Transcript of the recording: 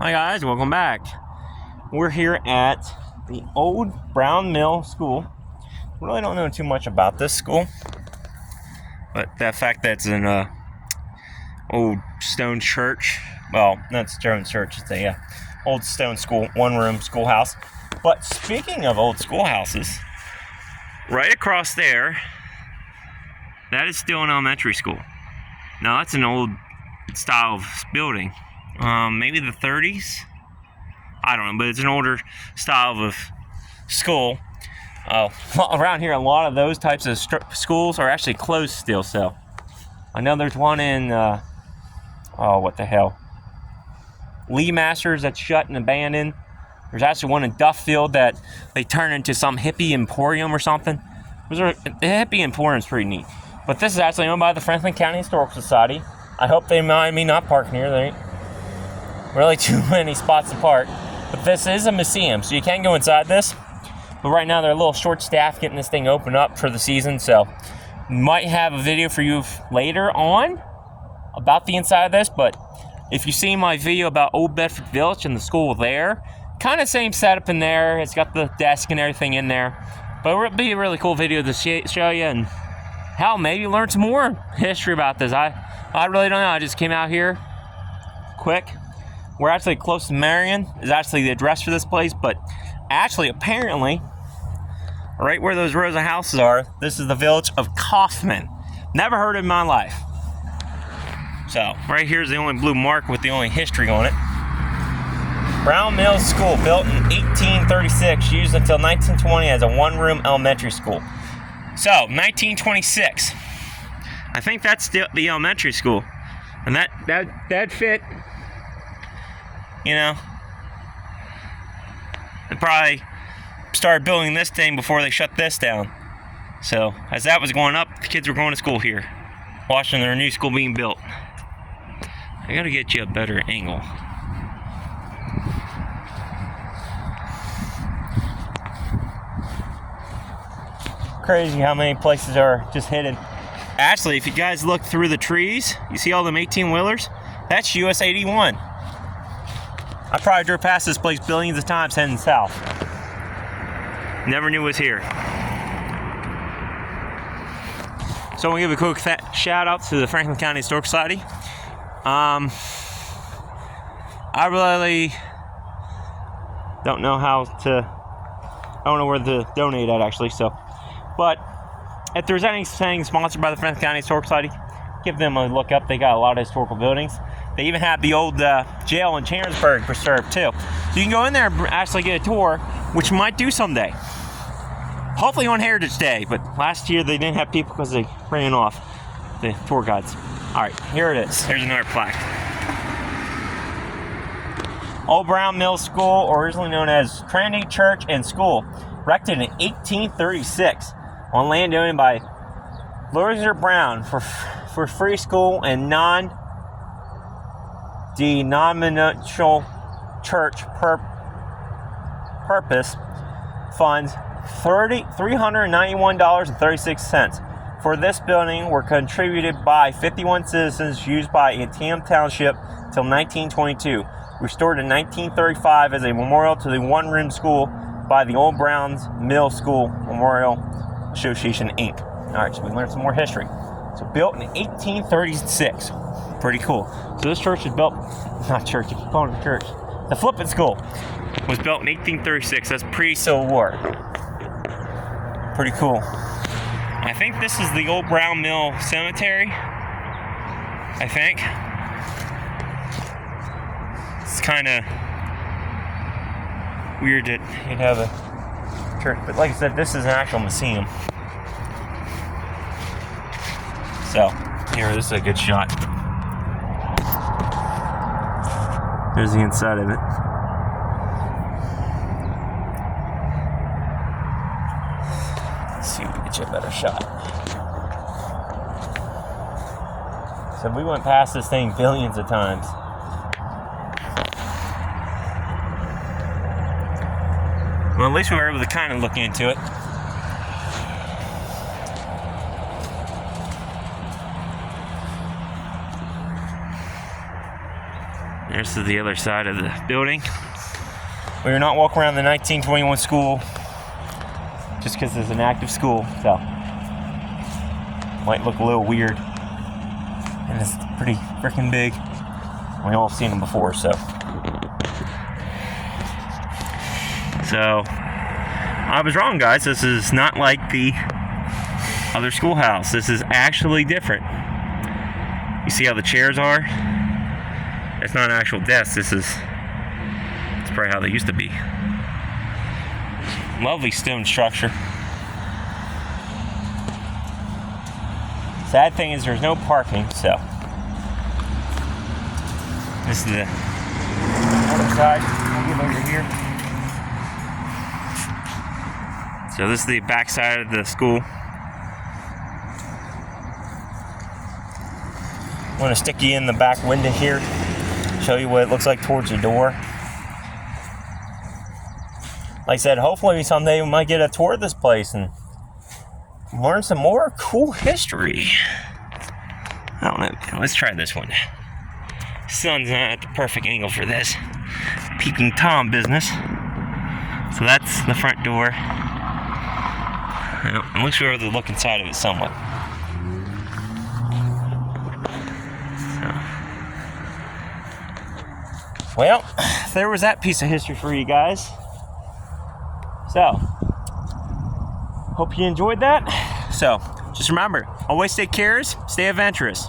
Hi guys, welcome back. We're here at the old Brown Mill School. Really don't know too much about this school, but the fact that it's an old stone church. Well, not stone church, it's a old stone school, one-room schoolhouse. But speaking of old schoolhouses, right across there, that is still an elementary school. Now that's an old style of building. Maybe the 30s? I don't know, but it's an older style of school. Around here, a lot of those types of schools are actually closed still, so. I know there's one in, what the hell? Lee Masters that's shut and abandoned. There's actually one in Duffield that they turned into some hippie emporium or something. The hippie emporium's pretty neat. But this is actually owned by the Franklin County Historical Society. I hope they mind me not parking here. There ain't really too many spots to park. But this is a museum, so you can go inside this. But right now they're a little short-staffed getting this thing open up for the season, so might have a video for you later on about the inside of this. But if you see my video about Old Bedford Village and the school there, kind of same setup in there. It's got the desk and everything in there. But it'll be a really cool video to show you, and hell, maybe learn some more history about this. I really don't know. I just came out here quick. We're actually close to Marion is actually the address for this place, but actually apparently right where those rows of houses are, this is the village of Kaufman. Never heard it in my life. So right here is the only blue mark with the only history on it. Brown Mill School, built in 1836, used until 1920 as a one-room elementary school. So 1926, I think that's the elementary school, and that fit. You know, they probably started building this thing before they shut this down. So as that was going up, the kids were going to school here, watching their new school being built. I gotta get you a better angle. Crazy how many places are just hidden. Actually, if you guys look through the trees, you see all them 18-wheelers? That's US 81. I probably drove past this place billions of times heading south. Never knew it was here. So I'm going to give a quick shout out to the Franklin County Historical Society. I really don't know I don't know where to donate at actually, so. But if there's anything sponsored by the Franklin County Historical Society, give them a look up. They got a lot of historical buildings. They even have the old jail in Chambersburg preserved too. So you can go in there and actually get a tour, which you might do someday. Hopefully on Heritage Day, but last year they didn't have people because they ran off, the tour guides. All right, here it is. Here's another plaque. Old Brown Mill School, originally known as Trinity Church and School, erected in 1836 on land owned by Louisa Brown for free school and non-denominational church purpose funds $391.36 for this building were contributed by 51 citizens used by Antietam Township till 1922. Restored in 1935 as a memorial to the one-room school by the Old Brown Mill School Memorial Association, Inc. All right, so we learned some more history. So built in 1836. Pretty cool. So this church is built, not church, you keep calling it church. The flipping school was built in 1836. That's pre-Civil War. Pretty cool. I think this is the old Brown Mill Cemetery. I think. It's kind of weird that you'd have a church, but like I said, this is an actual museum. So, here, this is a good shot. There's the inside of it. Let's see if we can get you a better shot. So we went past this thing billions of times. Well, at least we were able to kind of look into it. This is the other side of the building. We're not walking around the 1921 school just because it's an active school, so might look a little weird. And it's pretty freaking big. We've all seen them before, so I was wrong, guys. This is not like the other schoolhouse. This is actually different. You see how the chairs are? It's not an actual desk. It's probably how they used to be. Lovely stone structure. Sad thing is there's no parking, so this is the other side. We'll get over here. So this is the back side of the school. I'm going to stick you in the back window here, show you what it looks like towards the door. Like I said, hopefully someday we might get a tour of this place and learn some more cool history. I don't know. Let's try this one. Sun's not at the perfect angle for this peeking Tom business. So that's the front door. At least we were able to look inside of it somewhat. Well, there was that piece of history for you guys. So, hope you enjoyed that. So, just remember, always stay curious, stay adventurous.